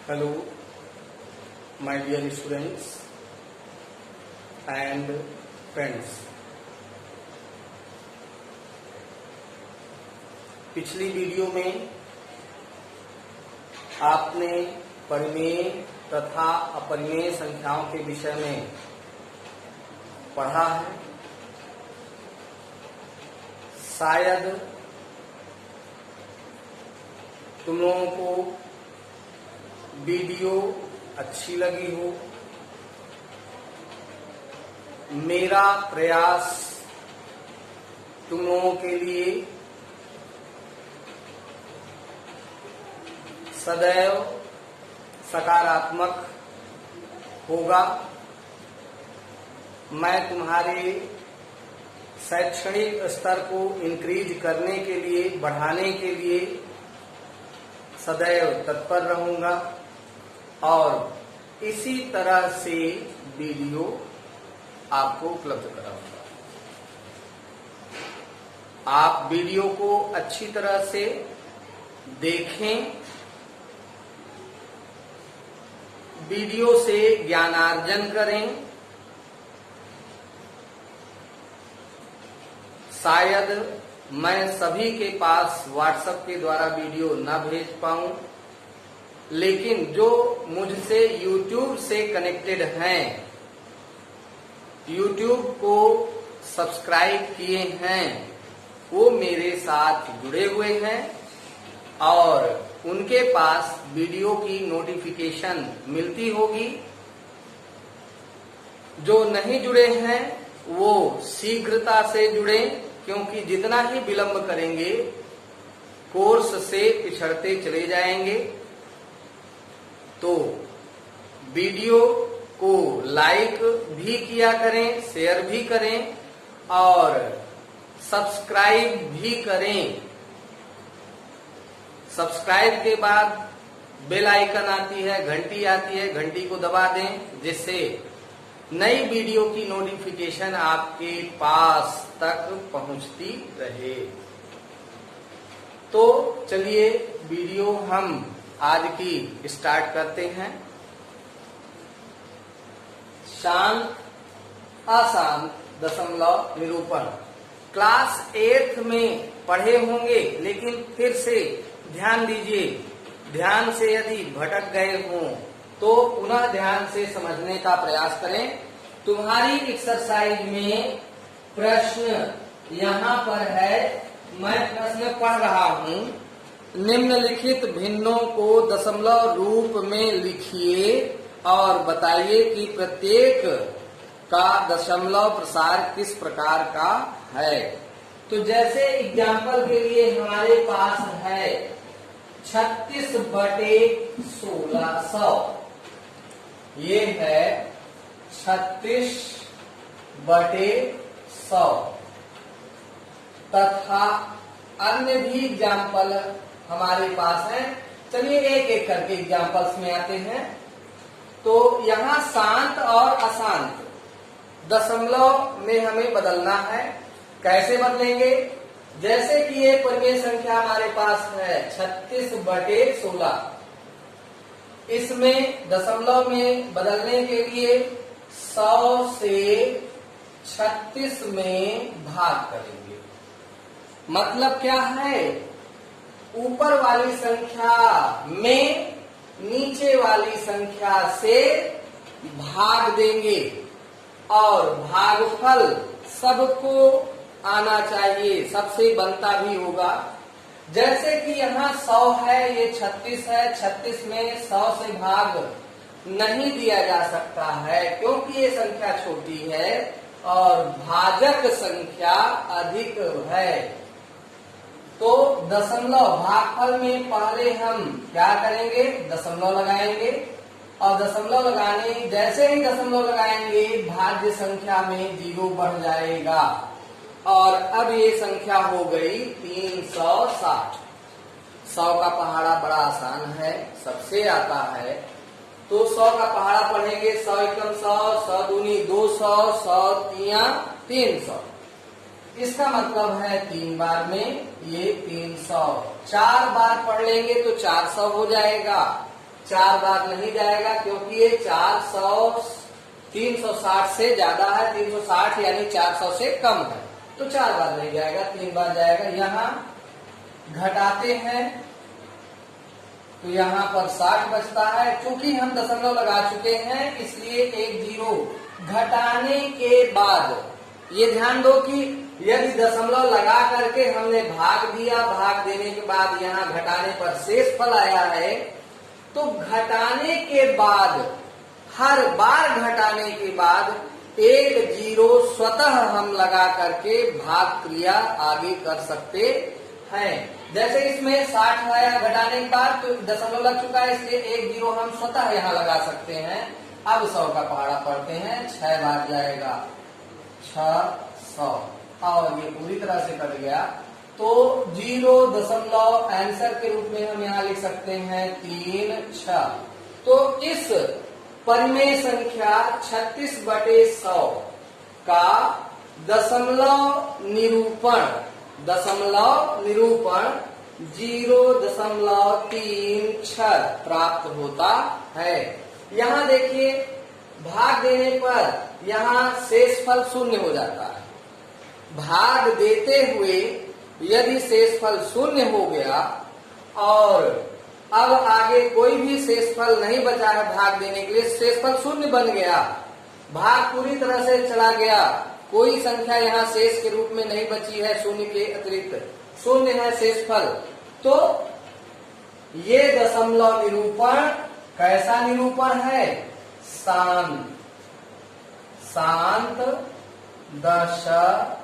Hello, my dear students and friends. पिछली video में आपने परिमेय तथा अपरिमेय संख्याओं के विषय में पढ़ा है। शायद तुम लोगों को वीडियो अच्छी लगी हो। मेरा प्रयास तुम लोगों के लिए सदैव सकारात्मक होगा। मैं तुम्हारे शैक्षणिक स्तर को इंक्रीज करने के लिए, बढ़ाने के लिए सदैव तत्पर रहूंगा और इसी तरह से वीडियो आपको उपलब्ध कराऊंगा। आप वीडियो को अच्छी तरह से देखें, वीडियो से ज्ञानार्जन करें। शायद मैं सभी के पास व्हाट्सएप के द्वारा वीडियो न भेज पाऊं, लेकिन जो मुझसे YouTube से कनेक्टेड हैं, YouTube को सब्सक्राइब किए हैं, वो मेरे साथ जुड़े हुए हैं और उनके पास वीडियो की नोटिफिकेशन मिलती होगी। जो नहीं जुड़े हैं वो शीघ्रता से जुड़ें, क्योंकि जितना ही विलंब करेंगे कोर्स से पिछड़ते चले जाएंगे। तो वीडियो को लाइक भी किया करें, शेयर भी करें और सब्सक्राइब भी करें। सब्सक्राइब के बाद बेल आइकन आती है, घंटी आती है, घंटी को दबा दें, जिससे नई वीडियो की नोटिफिकेशन आपके पास तक पहुंचती रहे। तो चलिए वीडियो हम आज की स्टार्ट करते हैं। शांत अशांत दशमलव निरूपण क्लास 8 में पढ़े होंगे, लेकिन फिर से ध्यान दीजिए। ध्यान से यदि भटक गए हों तो पुनः ध्यान से समझने का प्रयास करें। तुम्हारी एक्सरसाइज में प्रश्न यहाँ पर है, मैं प्रश्न पढ़ रहा हूँ। निम्नलिखित भिन्नों को दशमलव रूप में लिखिए और बताइए कि प्रत्येक का दशमलव प्रसार किस प्रकार का है। तो जैसे एग्जाम्पल के लिए हमारे पास है 36/1600, ये है 36/100 तथा अन्य भी एग्जाम्पल हमारे पास हैं। चलिए एक एक करके एग्जाम्पल्स में आते हैं। तो यहाँ शांत और अशांत दशमलव में हमें बदलना है। कैसे बदलेंगे? जैसे कि ये परिमेय संख्या हमारे पास है 36/16, इसमें दशमलव में बदलने के लिए 100 से 36 में भाग करेंगे। मतलब क्या है? ऊपर वाली संख्या में नीचे वाली संख्या से भाग देंगे और भागफल सबको आना चाहिए, सबसे बनता भी होगा। जैसे कि यहाँ 100 है, ये 36 है, 36 में 100 से भाग नहीं दिया जा सकता है क्योंकि ये संख्या छोटी है और भाजक संख्या अधिक है। तो दशमलव भागफल में पहले हम क्या करेंगे? दशमलव लगाएंगे और दशमलव लगाने, जैसे ही दशमलव लगाएंगे भाज्य संख्या में 0 बढ़ जाएगा और अब ये संख्या हो गई 360। 100 का पहाड़ा बड़ा आसान है, सबसे आता है। तो 100 का पहाड़ा पढ़ेंगे। 100 एकम 100, 100 दूनी 200, 100 तिया 300। इसका मतलब है 3 बार में ये 300। 4 बार पढ़ लेंगे तो 400 हो जाएगा। 4 बार नहीं जाएगा, क्योंकि ये 360 से ज्यादा है, 360 यानी 400 से कम है, तो 4 बार नहीं जाएगा, 3 बार जाएगा। यहाँ घटाते हैं तो यहाँ पर 60 बचता है। चूंकि हम दशमलव लगा चुके हैं इसलिए एक जीरो घटाने के बाद, ये ध्यान दो कि यदि दशमलव लगा करके हमने भाग दिया, भाग देने के बाद यहाँ घटाने पर शेष फल आया है, तो घटाने के बाद, हर बार घटाने के बाद एक जीरो स्वतः हम लगा करके भाग क्रिया आगे कर सकते हैं। जैसे इसमें 60 आया घटाने के बाद, तो दशमलव लग चुका है, इसलिए एक जीरो हम स्वतः यहाँ लगा सकते हैं। अब 100 का पहाड़ा पढ़ते हैं, 6 बार जाएगा, 600, और ये पूरी तरह से कट गया, तो 0 आंसर के रूप में हम यहाँ लिख सकते हैं 3, 6। तो इस परिमेय संख्या 36/100 का दशमलव निरूपण 0.36 प्राप्त होता है। यहाँ देखिए, भाग देने पर यहाँ शेषफल 0 हो जाता है। भाग देते हुए यदि शेषफल 0 हो गया और अब आगे कोई भी शेषफल नहीं बचा है भाग देने के लिए, शेषफल 0 बन गया, भाग पूरी तरह से चला गया, कोई संख्या यहाँ शेष के रूप में नहीं बची है, 0 के अतिरिक्त 0 है शेषफल, तो ये दशमलव निरूपण कैसा निरूपण है? शांत दशमलव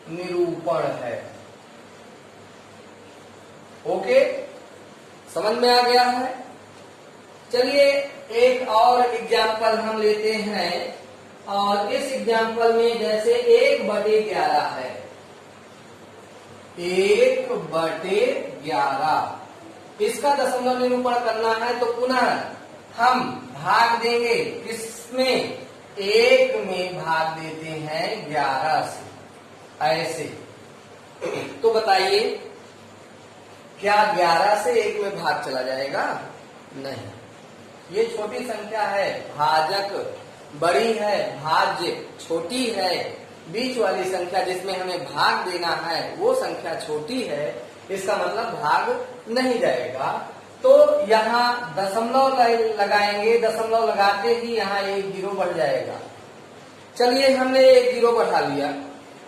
निरूपण है। ओके, समझ में आ गया है? चलिए एक और एग्जाम्पल हम लेते हैं, और इस एग्जाम्पल में जैसे 1/11 है, 1/11 इसका दशमलव निरूपण करना है, तो पुनः हम भाग देंगे, किसमें? 1 में भाग देते हैं 11 से, ऐसे। तो बताइए, क्या 11 से 1 में भाग चला जाएगा? नहीं, ये छोटी संख्या है, भाजक बड़ी है, भाज्य छोटी है, बीच वाली संख्या जिसमें हमें भाग देना है वो संख्या छोटी है, इसका मतलब भाग नहीं जाएगा। तो यहाँ दशमलव लगाएंगे, दशमलव लगाते ही यहाँ 1 जीरो बढ़ जाएगा। चलिए हमने 1 जीरो बढ़ा लिया,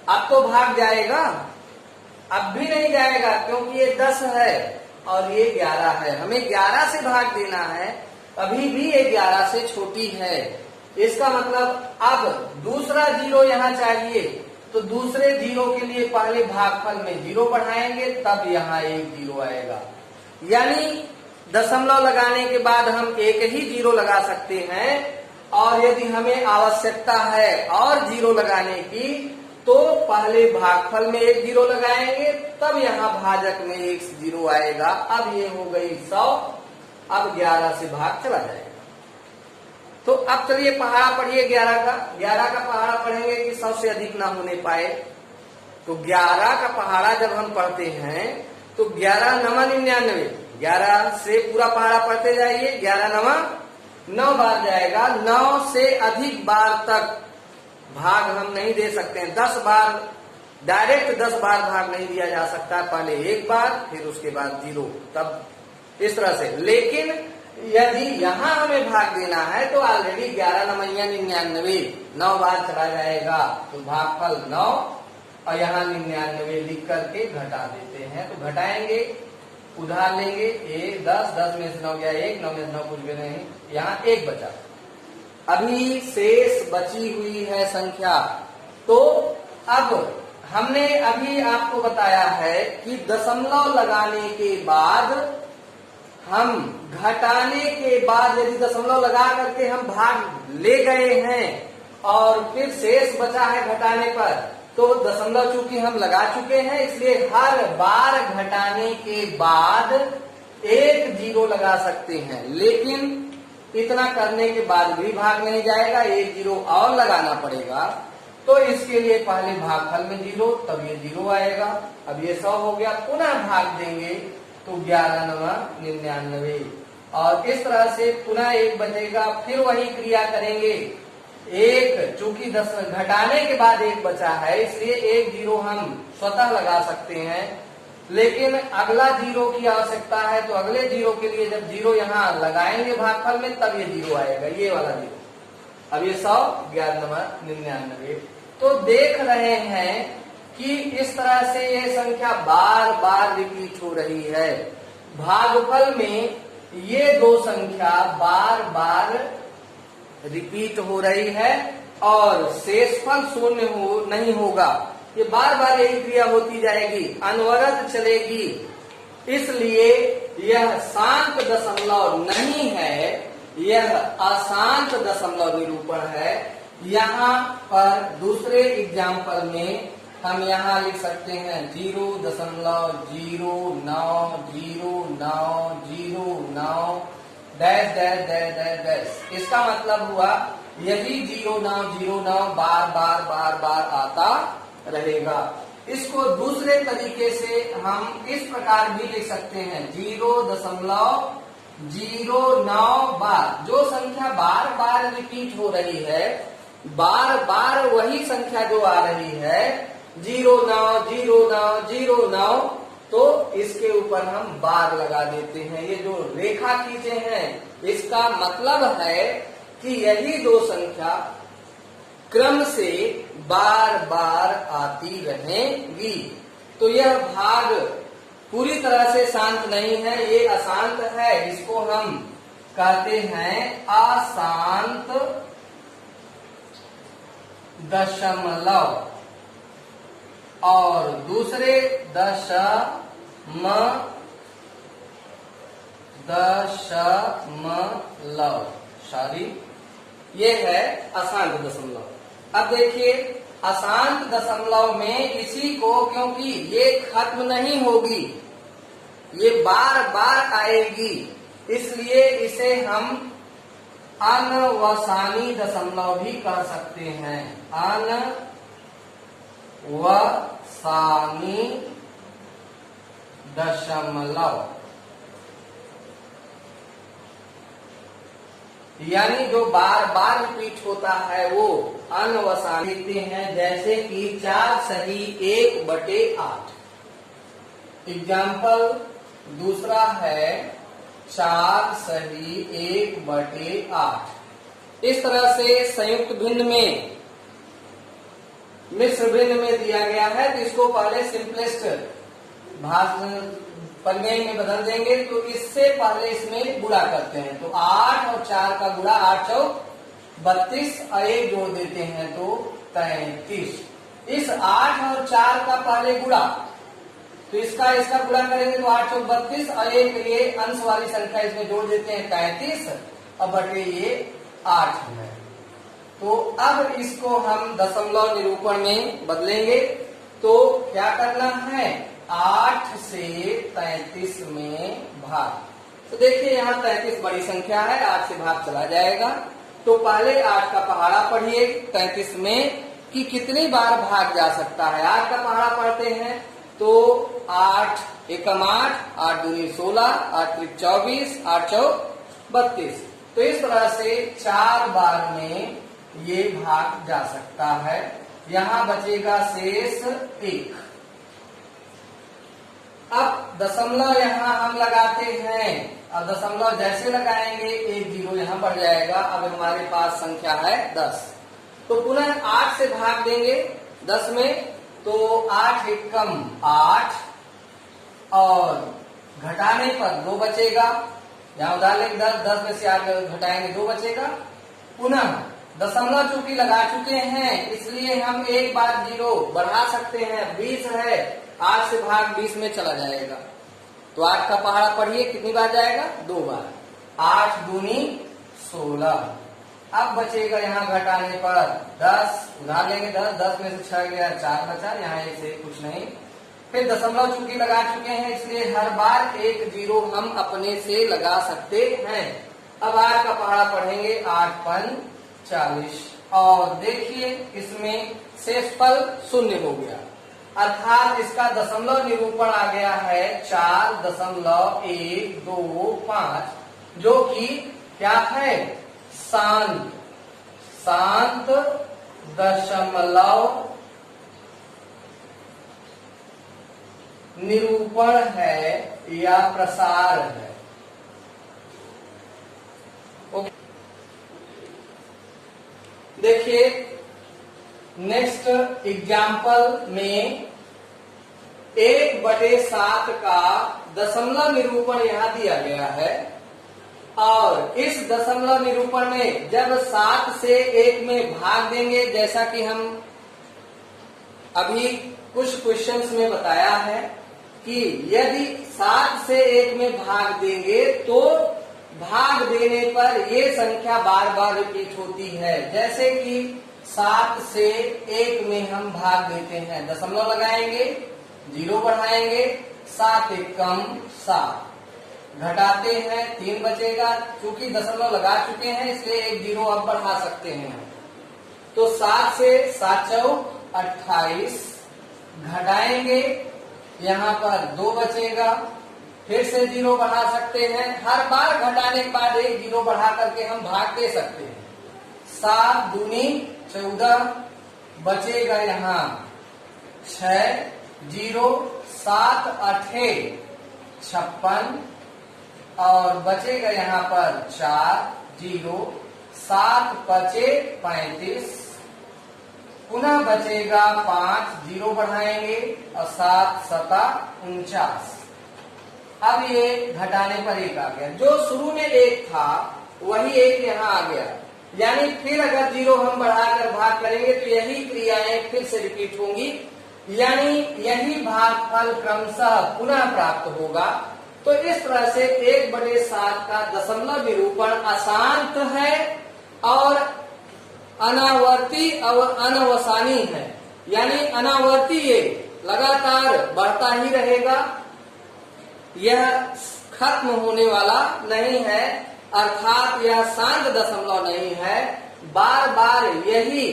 अब तो भाग जाएगा? अब भी नहीं जाएगा, क्योंकि ये 10 है और ये 11 है, हमें 11 से भाग देना है, अभी भी ये 11 से छोटी है। इसका मतलब अब दूसरा जीरो यहाँ चाहिए, तो दूसरे जीरो के लिए पहले भागफल में 0 बढ़ाएंगे, तब यहाँ 1 जीरो आएगा। यानी दशमलव लगाने के बाद हम एक ही जीरो लगा सकते हैं, और यदि हमें आवश्यकता है और 0 लगाने की, तो पहले भागफल में 1 जीरो लगाएंगे, तब यहाँ भाजक में 1 जीरो आएगा। अब ये हो गई 100, अब 11 से भाग चला जाएगा। तो अब चलिए पहाड़ा पढ़िए 11 का। 11 का पहाड़ा पढ़ेंगे कि 100 से अधिक ना होने पाए। तो 11 का पहाड़ा जब हम पढ़ते हैं तो 11 9 99, 11 से पूरा पहाड़ा पढ़ते जाइए, 11 9 बार जाएगा। 9 से अधिक बार तक भाग हम नहीं दे सकते हैं। 10 बार डायरेक्ट 10 बार भाग नहीं दिया जा सकता, पहले 1 बार फिर उसके बाद 0, तब इस तरह से। लेकिन यदि यहाँ हमें भाग देना है तो ऑलरेडी 11 9 99 9 बार चला जाएगा, तो भागफल 9 और यहाँ 99 लिख करके घटा देते हैं। तो घटाएंगे, उधार लेंगे, 10 में से 9 गया 1, 9 में से 9 कुछ भी नहीं, यहाँ 1 बचा। अभी शेष बची हुई है संख्या। तो अब हमने अभी आपको बताया है कि दशमलव लगाने के बाद, हम घटाने के बाद यदि दशमलव लगा करके हम भाग ले गए हैं और फिर शेष बचा है घटाने पर, तो दशमलव चूंकि हम लगा चुके हैं, इसलिए हर बार घटाने के बाद 1 जीरो लगा सकते हैं। लेकिन इतना करने के बाद भी भाग नहीं जाएगा, 1 जीरो और लगाना पड़ेगा। तो इसके लिए पहले भागफल में 0, तब ये 0 आएगा। अब ये 100 हो गया, पुनः भाग देंगे तो 11 नवा 99। और इस तरह से पुनः एक बचेगा, फिर वही क्रिया करेंगे। एक चूंकि 10 घटाने के बाद एक बचा है, इसलिए एक जीरो हम स्वतः लगा सकते हैं, लेकिन अगला जीरो की आवश्यकता है, तो अगले जीरो के लिए जब जीरो यहाँ लगाएंगे भागफल में, तब ये जीरो आएगा, ये वाला जीरो। अब ये 100, 11 नंबर 99। तो देख रहे हैं कि इस तरह से ये संख्या बार बार रिपीट हो रही है। भागफल में ये दो संख्या बार बार रिपीट हो रही है और शेषफल शून्य नहीं होगा। ये बार बार यही क्रिया होती जाएगी, अनवरत चलेगी। इसलिए यह शांत दशमलव नहीं है, यह अशांत दशमलव निरूपण है। यहाँ पर दूसरे एग्जाम्पल में हम यहाँ लिख सकते हैं 0.09090909 dash dash dash dash dash. इसका मतलब हुआ यही 0909 बार बार बार बार आता रहेगा। इसको दूसरे तरीके से हम इस प्रकार भी लिख सकते हैं 0.09 बार। जो संख्या बार बार रिपीट हो रही है, बार बार वही संख्या जो आ रही है 090909, तो इसके ऊपर हम बार लगा देते हैं। ये जो रेखा खींचे हैं, इसका मतलब है कि यही दो संख्या क्रम से बार बार आती रहेंगी। तो यह भाग पूरी तरह से शांत नहीं है, ये अशांत है। इसको हम कहते हैं अशांत दशमलव। और दूसरे दशमलव ये है अशांत दशमलव। अब देखिए अशांत दशमलव में इसी को, क्योंकि ये खत्म नहीं होगी, ये बार बार आएगी, इसलिए इसे हम अनवसानी दशमलव भी कह सकते हैं। अनवसानी दशमलव यानी जो बार बार रिपीट होता है वो अनवसानी लिखते हैं। जैसे कि 4 सही 1/8। एग्जाम्पल दूसरा है 4 सही 1/8। इस तरह से संयुक्त भिन्न में, मिश्र भिन्न में दिया गया है, तो इसको पहले सिंपलेस्ट परिमेय में बदल देंगे। तो इससे पहले इसमें गुणा करते हैं, तो 8 और 4 का गुणा 8 चौक 32 और 1 जोड़ देते हैं तो 33। इस 8 और 4 का पहले गुणा, तो इसका गुणा करेंगे तो 8 चौक 32 और 1 के लिए अंश वाली संख्या इसमें जोड़ देते हैं 33 और बटे ये 8 है। तो अब इसको हम दशमलव निरूपण में बदलेंगे। तो क्या करना है, 8 से 33 में भाग। तो देखिए यहाँ 33 बड़ी संख्या है, 8 से भाग चला जाएगा। तो पहले 8 का पहाड़ा पढ़िए 33 में कि कितनी बार भाग जा सकता है। 8 का पहाड़ा पढ़ते हैं तो 8 एकम 8, 8 दूनी 16, 8 त्रिक 24, 8 चौक 32। तो इस तरह से 4 बार में ये भाग जा सकता है। यहाँ बचेगा शेष 1। अब दशमलव यहाँ हम लगाते हैं। अब दशमलव जैसे लगाएंगे 1 जीरो यहाँ बढ़ जाएगा। अब हमारे पास संख्या है 10। तो पुनः 8 से भाग देंगे 10 में, तो 8 एकम 8 और घटाने पर 2 बचेगा। यहाँ उधार लेंगे 10 में से 8 घटाएंगे 2 बचेगा। पुनः दशमलव चूंकि लगा चुके हैं, इसलिए हम एक बार जीरो बढ़ा सकते हैं। 20 है, 8 से भाग 20 में चला जाएगा। तो 8 का पहाड़ा पढ़िए कितनी बार जाएगा, 2 बार। 8 दूनी 16। अब बचेगा यहाँ घटाने पर 10, उधार लेंगे 10 में से 6 गया 4 बचा, यहाँ एक से कुछ नहीं। फिर दशमलव चूंकि लगा चुके हैं, इसलिए हर बार 1 जीरो हम अपने से लगा सकते हैं। अब 8 का पहाड़ा पढ़ेंगे 8 5 40 और देखिए इसमें शेषफल 0 हो गया। अर्थात इसका दशमलव निरूपण आ गया है 4.125, जो कि क्या है, शांत दशमलव निरूपण है या प्रसार है। ओके, देखिए नेक्स्ट एग्जाम्पल में 1/7 का दशमलव निरूपण यहां दिया गया है, और इस दशमलव निरूपण में जब 7 से 1 में भाग देंगे, जैसा कि हम अभी कुछ क्वेश्चंस में बताया है कि यदि 7 से 1 में भाग देंगे तो भाग देने पर ये संख्या बार बार रिपीट होती है। जैसे कि 7 से 1 में हम भाग देते हैं, दशमलव लगाएंगे, 0 बढ़ाएंगे, 7 एकम 7, घटाते हैं 3 बचेगा, क्योंकि दशमलव लगा चुके हैं इसलिए 1 0 अब बढ़ा सकते हैं। तो 7 से 7 चौक 28, घटाएंगे, यहाँ पर 2 बचेगा, फिर से 0 बढ़ा सकते हैं। हर बार घटाने के बाद 1 0 बढ़ा करके हम भाग दे सकते हैं। 7 दूनी 14, बचेगा यहाँ 6 0, 7 8 56, और बचेगा यहाँ पर 4 0, 7 5 35, पुनः बचेगा 5, 0 बढ़ाएंगे और 7 7 49। अब ये घटाने पर 1 आ गया, जो शुरू में 1 था वही 1 यहाँ आ गया, यानी फिर अगर 0 हम बढ़ाकर भाग करेंगे तो यही क्रियाएं फिर से रिपीट होंगी, यानी यही भागफल क्रमशः पुनः प्राप्त होगा। तो इस तरह से 1/7 का दशमलव निरूपण अशांत है और अनावर्ती और अनवसानी है, यानी अनावर्ती ये लगातार बढ़ता ही रहेगा, यह खत्म होने वाला नहीं है, अर्थात यह शांत दशमलव नहीं है, बार बार यही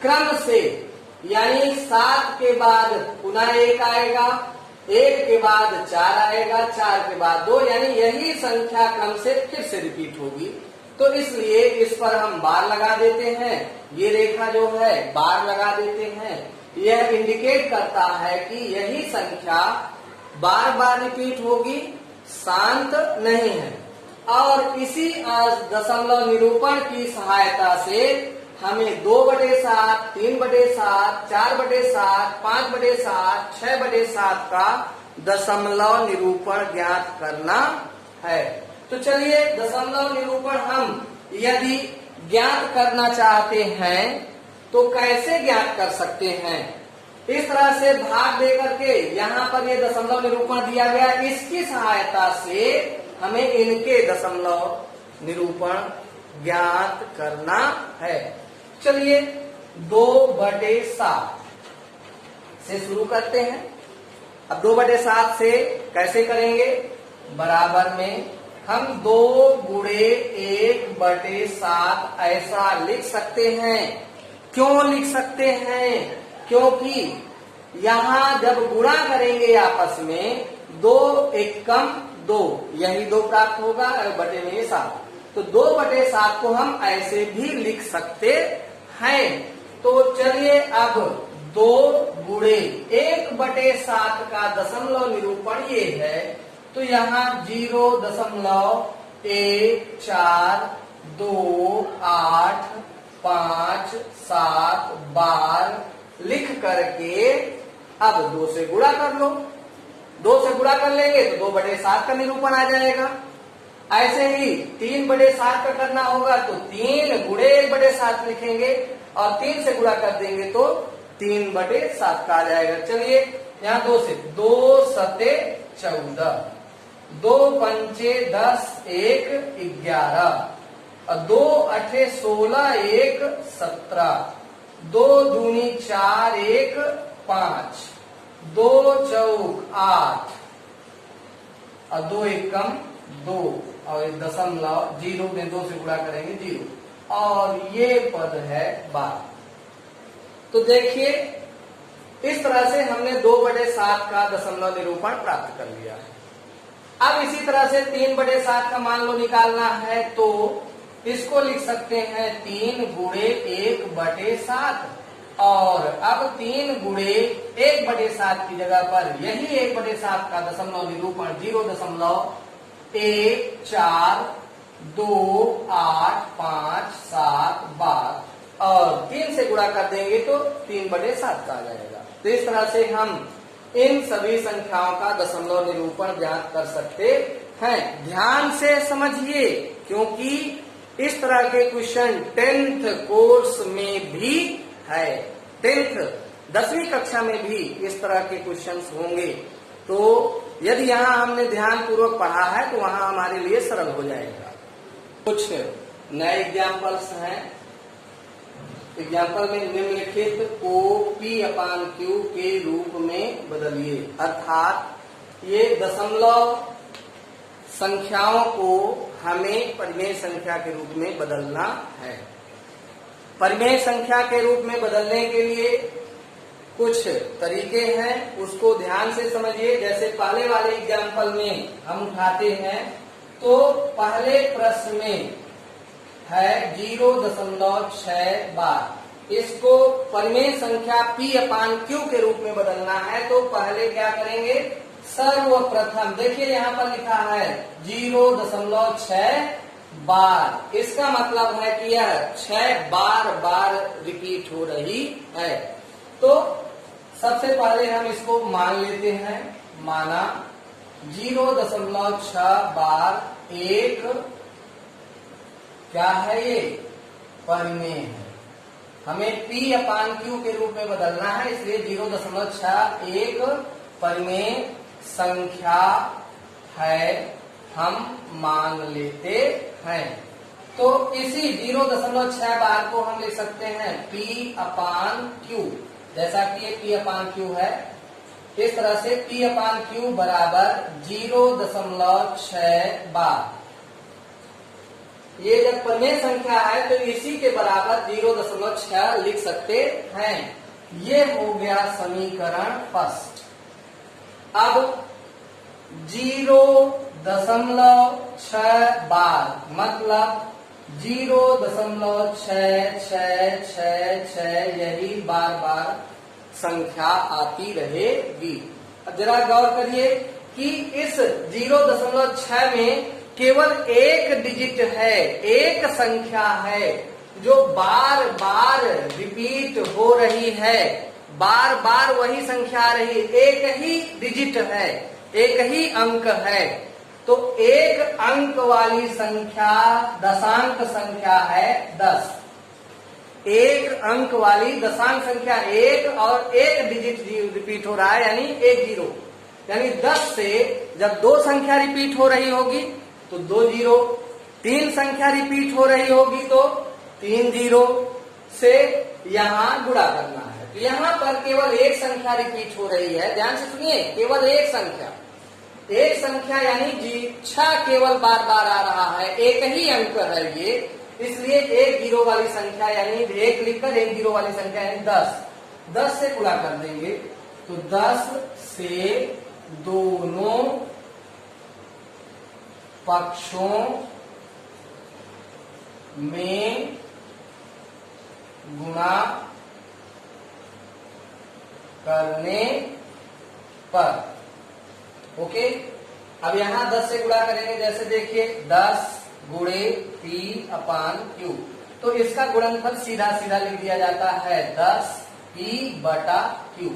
क्रम से, यानी 7 के बाद पुनः 1 आएगा, 1 के बाद 4 आएगा, 4 के बाद 2, यानी यही संख्या क्रम से फिर से रिपीट होगी। तो इसलिए इस पर हम बार लगा देते हैं, ये रेखा जो है बार लगा देते हैं, यह इंडिकेट करता है कि यही संख्या बार बार रिपीट होगी, शांत नहीं है। और इसी दशमलव निरूपण की सहायता से हमें 2/7, 3/7, 4/7, 5/7, 6/7 का दशमलव निरूपण ज्ञात करना है। तो चलिए दशमलव निरूपण हम यदि ज्ञात करना चाहते हैं तो कैसे ज्ञात कर सकते हैं। इस तरह से भाग दे करके यहाँ पर ये दशमलव निरूपण दिया गया, इसकी सहायता से हमें इनके दशमलव निरूपण ज्ञात करना है। चलिए 2/7 से शुरू करते हैं। अब 2/7 से कैसे करेंगे, बराबर में हम 2 गुणे 1/7 ऐसा लिख सकते हैं। क्यों लिख सकते हैं, क्योंकि यहाँ जब गुणा करेंगे आपस में 2 एकम 2, यही 2 प्राप्त होगा, बटे में 7, तो 2/7 को हम ऐसे भी लिख सकते हैं। तो चलिए अब 2 गुणे 1/7 का दशमलव निरूपण ये है, तो यहाँ 0.142857 लिख करके अब 2 से गुणा कर लो। 2 से गुणा कर लेंगे तो 2/7 का निरूपण आ जाएगा। ऐसे ही 3/7 का करना होगा तो 3 गुणे 1/7 लिखेंगे और 3 से गुणा कर देंगे तो 3/7 का आ जाएगा। चलिए यहाँ 2 से 2 7 14, 2 पंचे 10, 1 11, और 2 8 16, 1 17, 2 दूनी 4, 1 5, 2 चौक 8, और 2 एकम 2, और दशमलव 0 में 2 से गुणा करेंगे 0, और ये पद है 12। तो देखिए इस तरह से हमने 2/7 का दशमलव निरूपण प्राप्त कर लिया है। अब इसी तरह से 3/7 का मान लो निकालना है तो इसको लिख सकते हैं 3 गुणे 1/7 और अब 3 गुणे 1/7 की जगह पर यही 1/7 का दशमलव निरूपण 0.28557 और 3 से गुणा कर देंगे तो 3/7 का आ जाएगा। तो इस तरह से हम इन सभी संख्याओं का दशमलव निरूपण ज्ञात कर सकते हैं। ध्यान से समझिए क्योंकि इस तरह के क्वेश्चन 10th कोर्स में भी है। 10वीं कक्षा में भी इस तरह के क्वेश्चंस होंगे। तो यदि यहाँ हमने ध्यान पूर्वक पढ़ा है तो वहां हमारे लिए सरल हो जाएगा। कुछ नए एग्जाम्पल्स हैं। एग्जाम्पल में निम्नलिखित को P/Q के रूप में बदलिए, अर्थात ये दशमलव संख्याओं को हमें परिमेय संख्या के रूप में बदलना है। परिमेय संख्या के रूप में बदलने के लिए कुछ तरीके हैं, उसको ध्यान से समझिए। जैसे पहले वाले एग्जाम्पल में हम उठाते हैं तो पहले प्रश्न में है 0.6 बार। इसको परिमेय संख्या P/Q के रूप में बदलना है तो पहले क्या करेंगे, सर्वप्रथम देखिए यहाँ पर लिखा है 0.6 बार। इसका मतलब है कि यह 6 बार रिपीट हो रही है। तो सबसे पहले हम इसको मान लेते हैं। माना 0.6 बार एक क्या है, ये परिमेय है। हमें P/Q के रूप में बदलना है, इसलिए 0.6 एक परिमेय संख्या है, हम मान लेते हैं। तो इसी 0.6 बार को हम लिख सकते हैं P/Q, जैसा कि ये P/Q है। इस तरह से P/Q बराबर 0.6 बार। ये जब परिमेय संख्या है तो इसी के बराबर 0.6 लिख सकते हैं। ये हो गया समीकरण फर्स्ट। अब 0.6 बार मतलब 0.6666 यही बार संख्या आती रहेगी। अब जरा गौर करिए कि इस 0.6 में केवल एक डिजिट है, एक संख्या है जो बार रिपीट हो रही है, बार वही संख्या आ रही, एक ही डिजिट है, एक ही अंक है। तो एक अंक वाली संख्या दशांक संख्या है 10। एक अंक वाली दशांक संख्या 1 और एक डिजिट रिपीट हो रहा है यानी 1 0। यानी 10 से जब 2 संख्या रिपीट हो रही होगी तो 2 0, 3 संख्या रिपीट हो रही होगी तो 3 0 से यहाँ गुणा करना है। तो यहाँ पर केवल एक संख्या रिपीट हो रही है, ध्यान से सुनिए, केवल एक संख्या यानी 6 केवल बार आ रहा है, एक ही अंक है ये, इसलिए 1 0 वाली संख्या यानी 1 लिखकर 1 0 वाली संख्या यानी 10 से गुणा कर देंगे तो 10 से दोनों पक्षों में गुणा करने पर, ओके। अब यहां 10 से गुणा करेंगे, जैसे देखिए 10 गुणे P/Q, तो इसका गुणनफल सीधा लिख दिया जाता है 10 P/Q।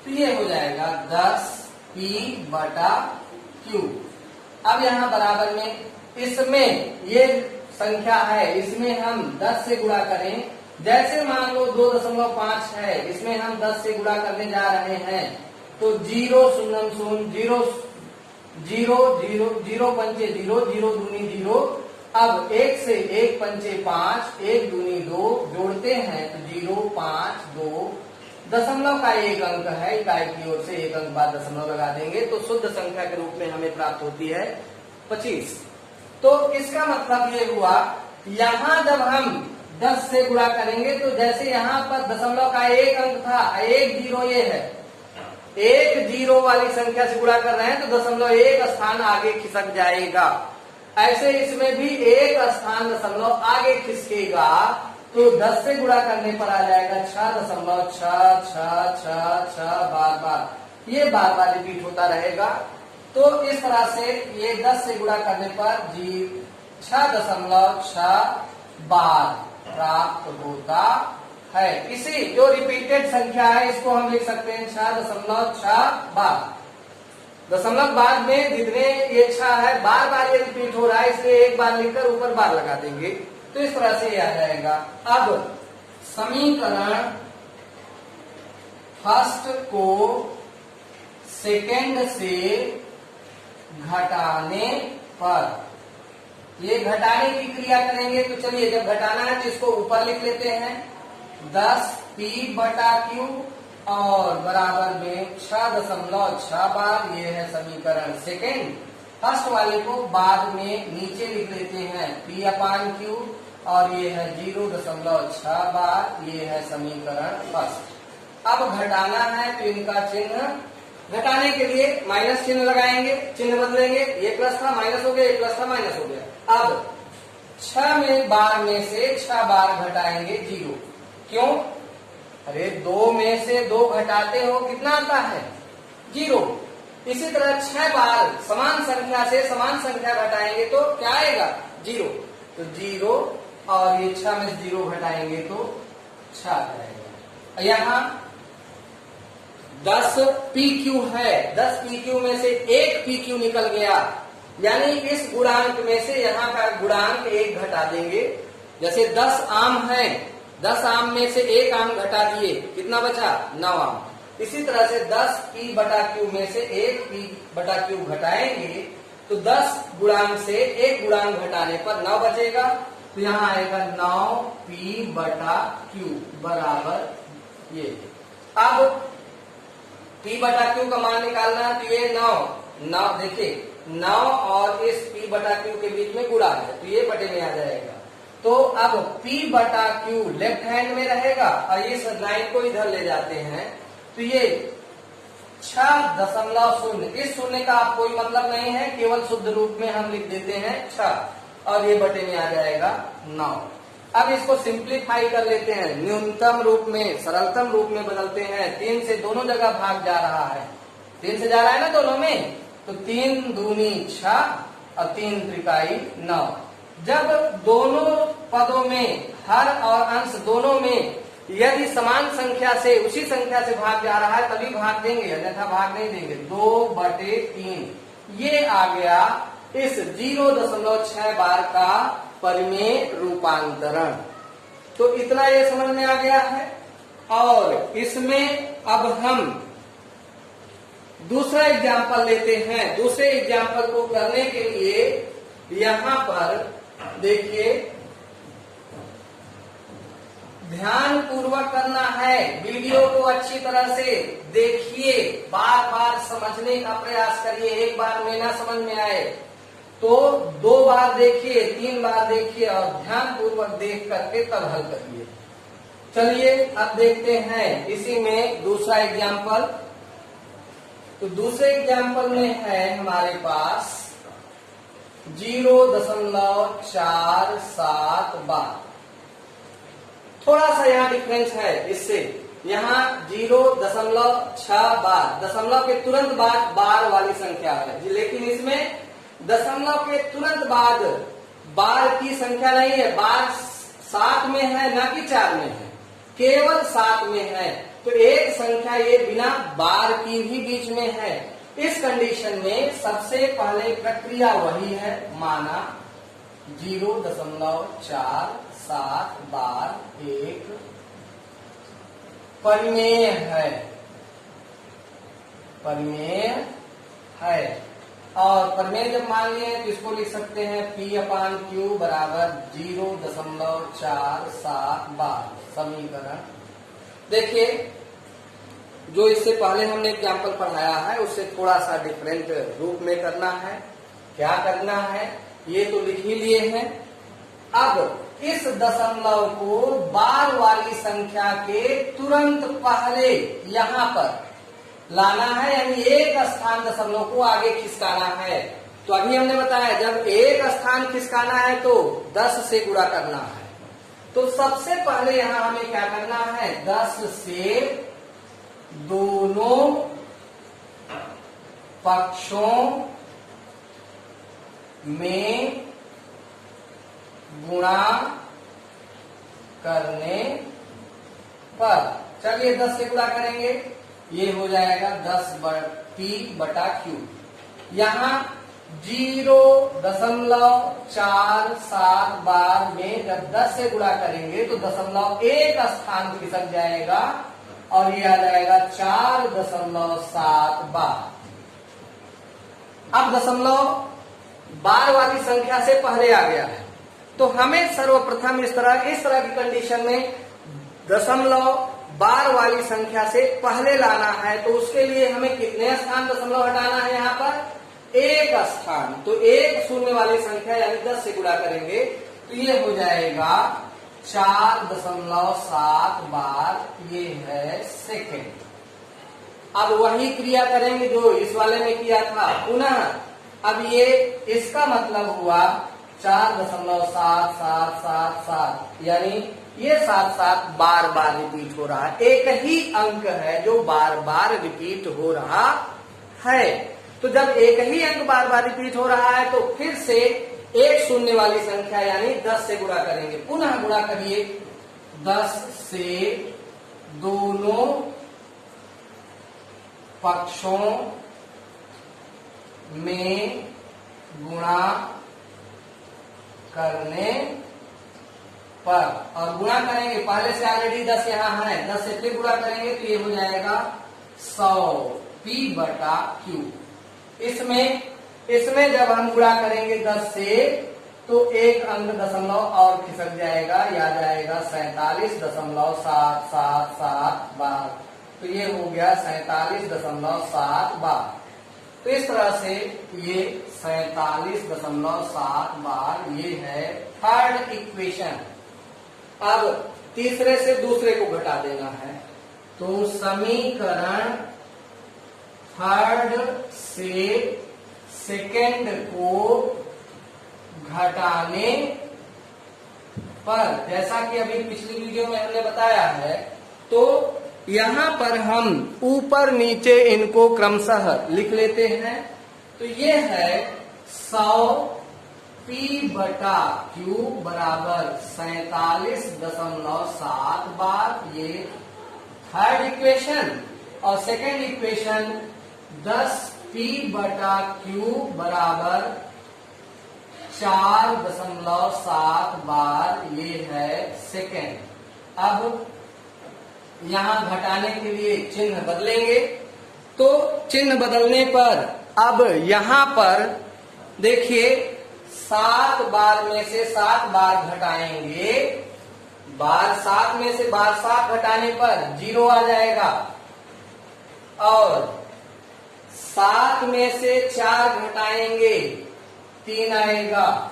तो ये हो जाएगा 10 P/Q। अब यहाँ बराबर में इसमें ये संख्या है, इसमें हम 10 से गुणा करें। जैसे मान लो 2.5 है, इसमें हम 10 से गुणा करने जा रहे हैं तो 0 0 0 0 0 0 पंचे 0 0 दूनी 0। अब 1 से 1 पंचे 5, 1 दूनी 2 जोड़ते हैं तो 0 5 2। दशमलव का एक अंक है, इकाई की ओर से एक अंक बाद दशमलव लगा देंगे तो शुद्ध संख्या के रूप में हमें प्राप्त होती है 25। तो इसका मतलब ये हुआ, यहाँ जब हम 10 से गुणा करेंगे तो जैसे यहाँ पर दशमलव का एक अंक था, एक जीरो ये है, एक जीरो वाली संख्या से गुणा कर रहे हैं तो दशमलव एक स्थान आगे खिसक जाएगा। ऐसे इसमें भी एक स्थान दशमलव आगे खिसकेगा तो 10 से गुणा करने पर आ जाएगा 6.666 बार बार, ये बार बार रिपीट होता रहेगा। तो इस तरह से ये 10 से गुणा करने पर 6.6 बार प्राप्त होता है। इसी जो रिपीटेड संख्या है इसको हम लिख सकते हैं 6.6 बार। दशमलव बाद में जितने ये 6 है बार बार ये रिपीट हो रहा है, इसलिए एक बार लिखकर ऊपर बार लगा देंगे तो इस तरह से ये आ जाएगा। अब समीकरण फर्स्ट को सेकेंड से घटाने पर, ये घटाने की क्रिया करेंगे तो चलिए जब घटाना है तो इसको ऊपर लिख लेते हैं 10p/q और बराबर में 6.6 बार, ये है समीकरण सेकेंड। फर्स्ट वाले को बाद में नीचे लिख लेते हैं p/q और ये है 0.6 बार, ये है समीकरण फर्स्ट। अब घटाना है तो इनका चिन्ह, घटाने के लिए माइनस चिन्ह लगाएंगे, चिन्ह बदलेंगे, ये प्लस था माइनस हो गया, ये प्लस था माइनस हो गया। अब 6 बार में से 6 बार घटाएंगे 0, क्यों? अरे 2 में से 2 घटाते हो कितना आता है 0। इसी तरह 6 बार समान संख्या से समान संख्या घटाएंगे तो क्या आएगा 0, तो 0 और ये 6 में 0 घटाएंगे तो 6 आएगा। यहाँ 10 PQ है, 10 PQ में से 1 PQ निकल गया, यानी इस गुणांक में से यहाँ का गुणांक 1 घटा देंगे। जैसे 10 आम है, 10 आम में से 1 आम घटा दिए, कितना बचा 9 आम। इसी तरह से 10 p/q में से 1 p/q घटाएंगे तो 10 गुणांक से 1 गुणांक घटाने पर 9 बचेगा, तो यहाँ आएगा 9p/q बराबर ये। अब p/q का मान निकालना है तो ये 9 देखिए 9 और इस p/q के बीच में गुणा है तो ये बटे में आ जाएगा। तो अब p/q लेफ्ट हैंड में रहेगा और इस लाइन को इधर ले जाते हैं तो ये 6.0, इस शून्य का आप कोई मतलब नहीं है, केवल शुद्ध रूप में हम लिख देते हैं 6 और ये बटे में आ जाएगा 9। अब इसको सिंप्लीफाई कर लेते हैं, न्यूनतम रूप में सरलतम रूप में बदलते हैं। 3 से दोनों जगह भाग जा रहा है, 3 से जा रहा है ना दोनों में, तो 3 दूनी 6 और 3 त्रिकाई 9। जब दोनों पदों में हर और अंश दोनों में यदि समान संख्या से उसी संख्या से भाग जा रहा है तभी भाग देंगे, अन्यथा भाग नहीं देंगे। 2/3 ये आ गया इस 0.6 बार का परिमेय रूपांतरण। तो इतना ये समझ में आ गया है। और इसमें अब हम दूसरा एग्जाम्पल लेते हैं। दूसरे एग्जाम्पल को करने के लिए यहाँ पर देखिए ध्यान पूर्वक करना है, वीडियो को अच्छी तरह से देखिए, बार बार समझने का प्रयास करिए। एक बार में ना समझ में आए तो 2 बार देखिए, 3 बार देखिए और ध्यान पूर्वक देख करके तब हल करिए। चलिए अब देखते हैं इसी में दूसरा एग्जाम्पल। तो दूसरे एग्जाम्पल में है हमारे पास 0.47 बार। थोड़ा सा यहाँ डिफरेंस है इससे, यहाँ 0.6 बार, दशमलव के तुरंत बाद बार वाली संख्या है, लेकिन इसमें दशमलव के तुरंत बाद बार की संख्या नहीं है, बार 7 में है ना कि 4 में है, केवल 7 में है। तो एक संख्या ये बिना बार की भी बीच में है। इस कंडीशन में सबसे पहले प्रक्रिया वही है, माना 0.47 बार एक परिमेय है, परिमेय है। और परिमेय जब मान लिए तो इसको लिख सकते हैं p/q बराबर 0.47 बार। समीकरण देखिए, जो इससे पहले हमने एग्जाम्पल पढ़ाया है उससे थोड़ा सा डिफरेंट रूप में करना है। क्या करना है ये तो लिख ही लिए हैं। अब इस दशमलव को बार वाली संख्या के तुरंत पहले यहां पर लाना है, यानी एक स्थान दशमलव को आगे खिसकाना है। तो अभी हमने बताया जब एक स्थान खिसकाना है तो 10 से गुणा करना है। तो सबसे पहले यहां हमें क्या करना है, 10 से दोनों पक्षों में गुणा करने पर, चलिए 10 से गुणा करेंगे, ये हो जाएगा 10p/q। यहां 0.47 बार में जब 10 से गुणा करेंगे तो दशमलव एक स्थान खिसक जाएगा और ये आ जाएगा 4.7 बार। अब दशमलव बार वाली संख्या से पहले आ गया है, तो हमें सर्वप्रथम इस तरह की कंडीशन में दशमलव बार वाली संख्या से पहले लाना है। तो उसके लिए हमें कितने स्थान दशमलव हटाना है, यहाँ पर एक स्थान। तो एक शून्य वाली संख्या यानी 10 से गुणा करेंगे तो ये हो जाएगा 4.7 बार, ये है सेकेंड। अब वही क्रिया करेंगे जो इस वाले में किया था पुनः। अब ये इसका मतलब हुआ 4.7777, यानी ये 7 बार बार रिपीट हो रहा है। एक ही अंक है जो बार बार रिपीट हो रहा है। तो जब एक ही अंक बार बार रिपीट हो रहा है तो फिर से एक शून्य वाली संख्या यानी 10 से गुणा करेंगे। पुनः गुणा करिए, 10 से दोनों पक्षों में गुणा करने पर, और गुणा करेंगे पहले से ऑलरेडी 10 यहाँ है, 10 से फिर गुणा करेंगे तो ये हो जाएगा 100p/q। इसमें जब हम गुणा करेंगे 10 से तो एक अंक दशमलव और खिसक जाएगा, या जाएगा 47.777 बार। तो ये हो गया 47.7 बार। तो इस तरह से ये 47.7 बार, ये है थर्ड इक्वेशन। अब तीसरे से दूसरे को घटा देना है, तो समीकरण थर्ड से सेकेंड को घटाने पर, जैसा कि अभी पिछली वीडियो में हमने बताया है, तो यहां पर हम ऊपर नीचे इनको क्रमशः लिख लेते हैं। तो ये है 100p/q बराबर 47.7 बार, ये थर्ड इक्वेशन। और सेकेंड इक्वेशन 10p/q बराबर 4.7 बार, ये है सेकेंड। अब यहां घटाने के लिए चिन्ह बदलेंगे, तो चिन्ह बदलने पर अब यहां पर देखिए 7 बार में से 7 बार घटाएंगे, बार 7 में से बार 7 घटाने पर 0 आ जाएगा, और 7 में से 4 घटाएंगे 3 आएगा,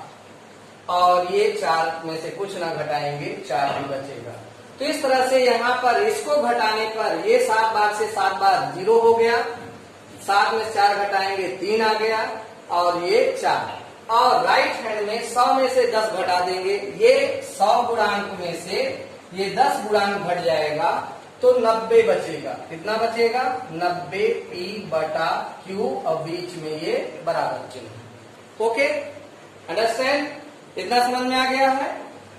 और ये 4 में से कुछ ना घटाएंगे 4 ही बचेगा। तो इस तरह से यहाँ पर इसको घटाने पर ये 7 बार से 7 बार 0 हो गया, 7 में से 4 घटाएंगे 3 आ गया, और ये 4। और राइट हैंड में 100 में से 10 घटा देंगे, ये 100 गुणांक में से ये 10 गुणांक घट जाएगा तो 90 बचेगा। कितना बचेगा? 90p/q, और बीच में ये बराबर चिन्ह। Okay, understand? इतना समझ में आ गया है।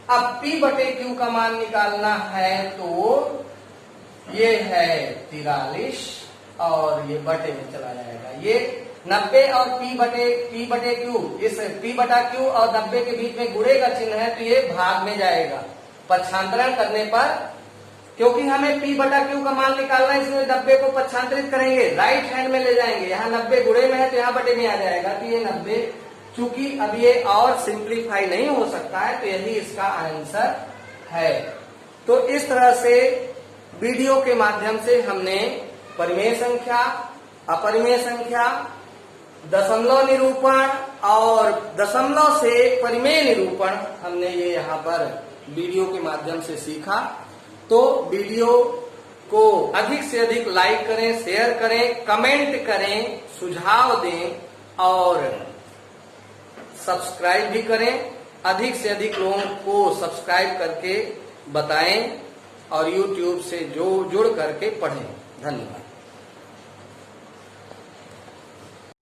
अब p/q का मान निकालना है, तो ये है 43 और ये बटे में चला जाएगा। ये 90 और p/q, इस p/q और 90 के बीच में गुणे का चिन्ह है, तो ये भाग में जाएगा। पक्षांतरण करने पर, क्योंकि हमें p/q का मान निकालना है, इसमें 90 को पक्षांतरित करेंगे, राइट हैंड में ले जाएंगे। यहाँ 90 गुणे में है तो यहाँ बटे में आ जाएगा। तो ये 90, चूंकि अब ये और सिंप्लीफाई नहीं हो सकता है, तो यही इसका आंसर है। तो इस तरह से वीडियो के माध्यम से हमने परिमेय संख्या, अपरिमेय संख्या दशमलव निरूपण और दशमलव से परिमेय निरूपण हमने ये यहाँ पर वीडियो के माध्यम से सीखा। तो वीडियो को अधिक से अधिक लाइक करें, शेयर करें, कमेंट करें, सुझाव दें और सब्सक्राइब भी करें। अधिक से अधिक लोगों को सब्सक्राइब करके बताएं और YouTube से जुड़ करके पढ़ें। धन्यवाद।